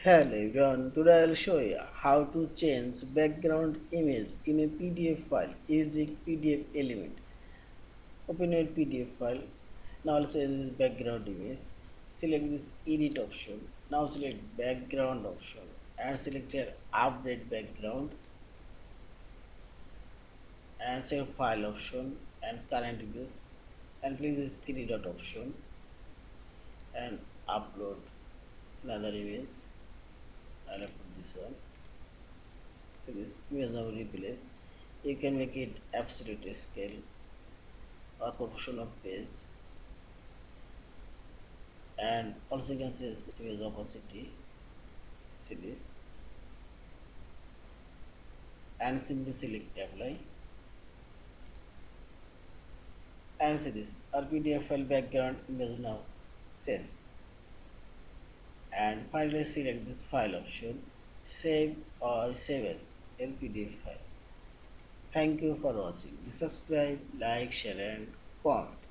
Hello everyone, today I'll show you how to change background image in a PDF file using PDF element. Open your PDF file. Now I'll say this background image. Select this edit option. Now select background option and select your update background and save file option and current image and click this three dot option and upload another image. I'll upload this one. So this image now replace. You can make it absolute scale or proportion of page, and also you can see this image opacity. See this and simply select apply and see this our PDF file background image now sense, and finally select this file option, save or save as PDF file. Thank you for watching. Subscribe, like, share and comment.